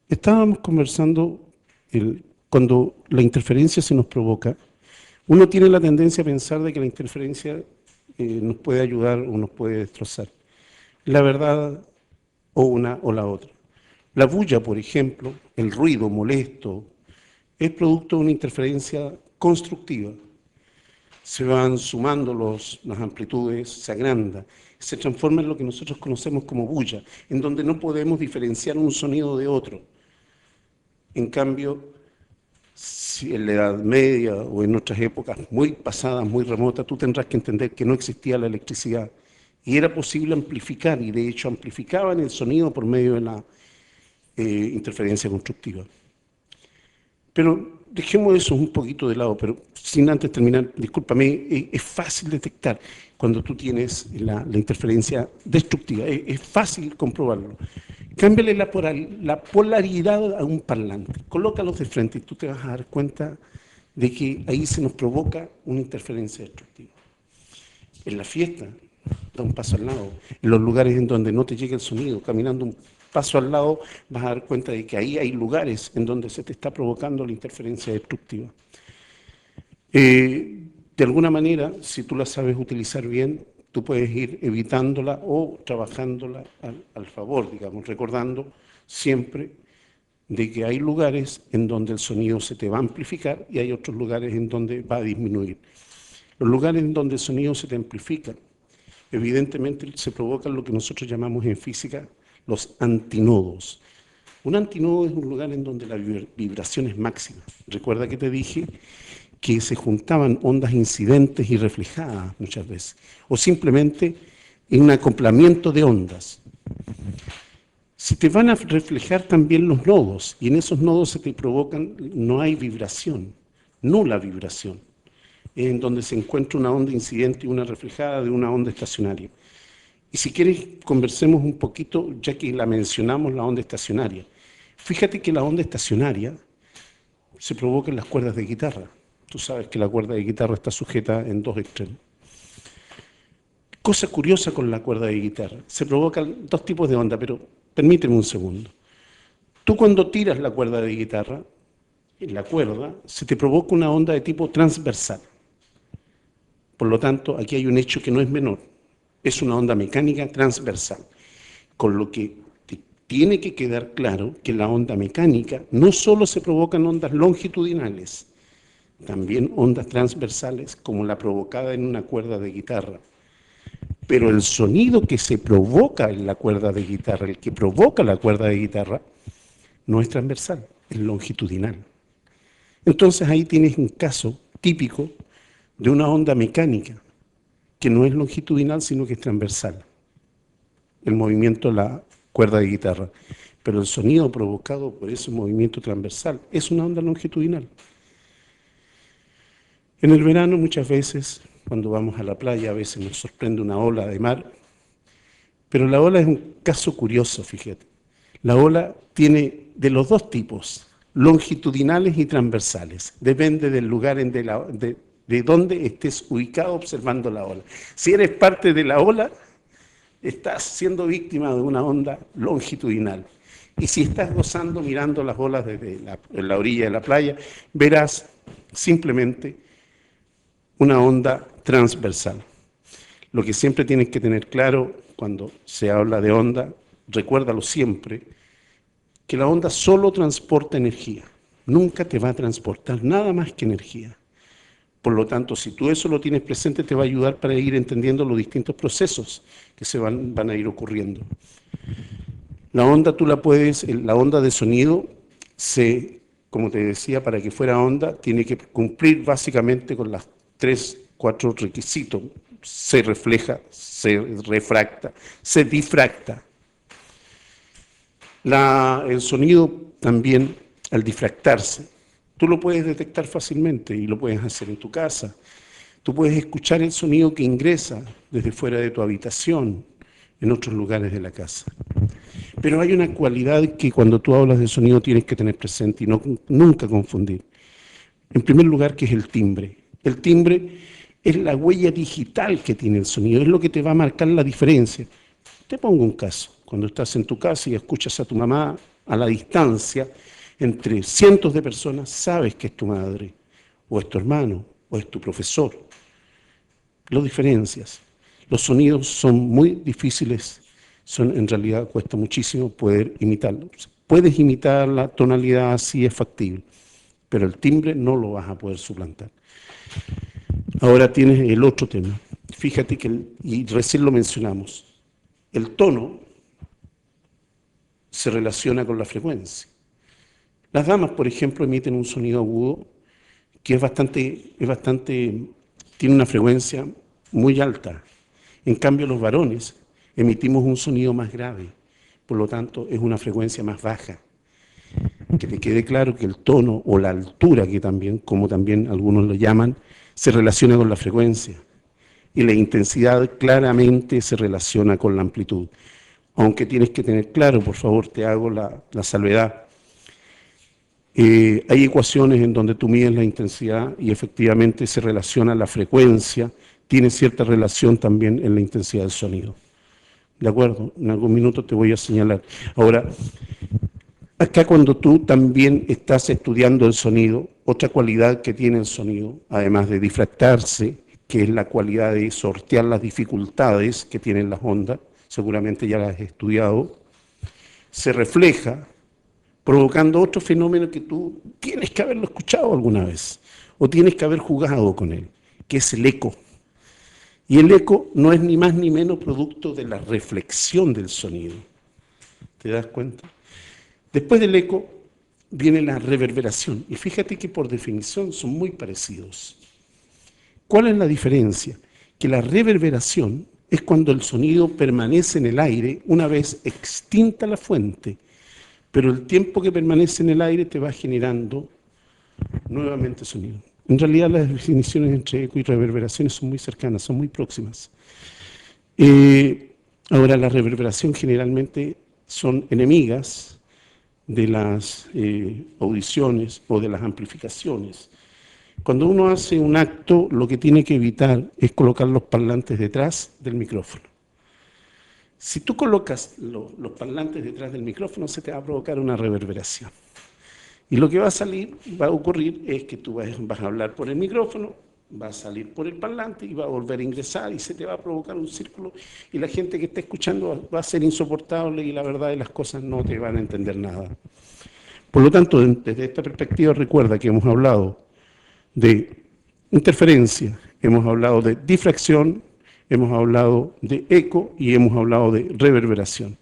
Estábamos conversando, cuando la interferencia se nos provoca, uno tiene la tendencia a pensar de que la interferencia nos puede ayudar o nos puede destrozar. La verdad o una o la otra. La bulla, por ejemplo, el ruido molesto, es producto de una interferencia constructiva. Se van sumando las amplitudes, se agranda, se transforma en lo que nosotros conocemos como bulla, en donde no podemos diferenciar un sonido de otro. En cambio, si en la Edad Media o en otras épocas muy pasadas, muy remotas, tú tendrás que entender que no existía la electricidad y era posible amplificar, y de hecho amplificaban el sonido por medio de la interferencia constructiva. Pero dejemos eso un poquito de lado, pero sin antes terminar, discúlpame, es fácil detectar cuando tú tienes la interferencia destructiva, es fácil comprobarlo. Cámbiale la polaridad a un parlante, colócalos de frente y tú te vas a dar cuenta de que ahí se nos provoca una interferencia destructiva. En la fiesta, da un paso al lado. En los lugares en donde no te llega el sonido, caminando un paso al lado, vas a dar cuenta de que ahí hay lugares en donde se te está provocando la interferencia destructiva. De alguna manera, si tú la sabes utilizar bien, tú puedes ir evitándola o trabajándola al favor, digamos, recordando siempre de que hay lugares en donde el sonido se te va a amplificar y hay otros lugares en donde va a disminuir. Los lugares en donde el sonido se te amplifica, evidentemente se provocan lo que nosotros llamamos en física los antinodos. Un antinodo es un lugar en donde la vibración es máxima. Recuerda que te dije que se juntaban ondas incidentes y reflejadas muchas veces, o simplemente en un acoplamiento de ondas. Se te van a reflejar también los nodos, y en esos nodos se te provocan, no hay vibración, nula vibración, en donde se encuentra una onda incidente y una reflejada de una onda estacionaria. Y si quieres, conversemos un poquito, ya que la mencionamos, la onda estacionaria. Fíjate que la onda estacionaria se provoca en las cuerdas de guitarra. Tú sabes que la cuerda de guitarra está sujeta en dos extremos. Cosa curiosa con la cuerda de guitarra, se provocan dos tipos de onda, pero permíteme un segundo. Tú cuando tiras la cuerda de guitarra, en la cuerda, se te provoca una onda de tipo transversal. Por lo tanto, aquí hay un hecho que no es menor. Es una onda mecánica transversal, con lo que te tiene que quedar claro que la onda mecánica no solo se provocan ondas longitudinales, también ondas transversales como la provocada en una cuerda de guitarra. Pero el sonido que se provoca en la cuerda de guitarra, el que provoca la cuerda de guitarra, no es transversal, es longitudinal. Entonces ahí tienes un caso típico de una onda mecánica que no es longitudinal, sino que es transversal, el movimiento de la cuerda de guitarra. Pero el sonido provocado por ese movimiento transversal es una onda longitudinal. En el verano muchas veces, cuando vamos a la playa, a veces nos sorprende una ola de mar, pero la ola es un caso curioso, fíjate. La ola tiene de los dos tipos, longitudinales y transversales. Depende del lugar de donde estés ubicado observando la ola. Si eres parte de la ola, estás siendo víctima de una onda longitudinal. Y si estás gozando mirando las olas desde la orilla de la playa, verás simplemente una onda transversal. Lo que siempre tienes que tener claro cuando se habla de onda, recuérdalo siempre, que la onda solo transporta energía, nunca te va a transportar nada más que energía. Por lo tanto, si tú eso lo tienes presente, te va a ayudar para ir entendiendo los distintos procesos que se van a ir ocurriendo. La onda tú la puedes, la onda de sonido, como te decía, para que fuera onda, tiene que cumplir básicamente con las 4 requisitos. Se refleja, se refracta, se difracta. El sonido también, al difractarse, tú lo puedes detectar fácilmente y lo puedes hacer en tu casa. Tú puedes escuchar el sonido que ingresa desde fuera de tu habitación, en otros lugares de la casa. Pero hay una cualidad que cuando tú hablas de sonido tienes que tener presente y nunca confundir. En primer lugar, que es el timbre. El timbre es la huella digital que tiene el sonido, es lo que te va a marcar la diferencia. Te pongo un caso. Cuando estás en tu casa y escuchas a tu mamá a la distancia, entre cientos de personas, sabes que es tu madre, o es tu hermano, o es tu profesor. Lo diferencias. Los sonidos son muy difíciles, en realidad cuesta muchísimo poder imitarlos. Puedes imitar la tonalidad, sí es factible, pero el timbre no lo vas a poder suplantar. Ahora tienes el otro tema. Fíjate que, y recién lo mencionamos, el tono se relaciona con la frecuencia. Las damas, por ejemplo, emiten un sonido agudo que tiene una frecuencia muy alta. En cambio, los varones emitimos un sonido más grave, por lo tanto, es una frecuencia más baja. Que te quede claro que el tono o la altura, que también, como también algunos lo llaman, se relaciona con la frecuencia. Y la intensidad claramente se relaciona con la amplitud. Aunque tienes que tener claro, por favor, te hago la salvedad. Hay ecuaciones en donde tú mides la intensidad y efectivamente se relaciona la frecuencia, tiene cierta relación también en la intensidad del sonido. ¿De acuerdo? En algún minuto te voy a señalar. Ahora, acá cuando tú también estás estudiando el sonido, otra cualidad que tiene el sonido, además de difractarse, que es la cualidad de sortear las dificultades que tienen las ondas, seguramente ya las has estudiado, se refleja provocando otro fenómeno que tú tienes que haberlo escuchado alguna vez, o tienes que haber jugado con él, que es el eco. Y el eco no es ni más ni menos producto de la reflexión del sonido. ¿Te das cuenta? Después del eco viene la reverberación, y fíjate que por definición son muy parecidos. ¿Cuál es la diferencia? Que la reverberación es cuando el sonido permanece en el aire una vez extinta la fuente, pero el tiempo que permanece en el aire te va generando nuevamente sonido. En realidad las definiciones entre eco y reverberaciones son muy cercanas, son muy próximas. Ahora, la reverberación generalmente son enemigas de las audiciones o de las amplificaciones. Cuando uno hace un acto, lo que tiene que evitar es colocar los parlantes detrás del micrófono. Si tú colocas los parlantes detrás del micrófono, se te va a provocar una reverberación. Y lo que va a ocurrir es que tú vas a hablar por el micrófono, va a salir por el parlante y va a volver a ingresar y se te va a provocar un círculo y la gente que está escuchando va a ser insoportable y la verdad de las cosas no te van a entender nada. Por lo tanto, desde esta perspectiva recuerda que hemos hablado de interferencia, hemos hablado de difracción, hemos hablado de eco y hemos hablado de reverberación.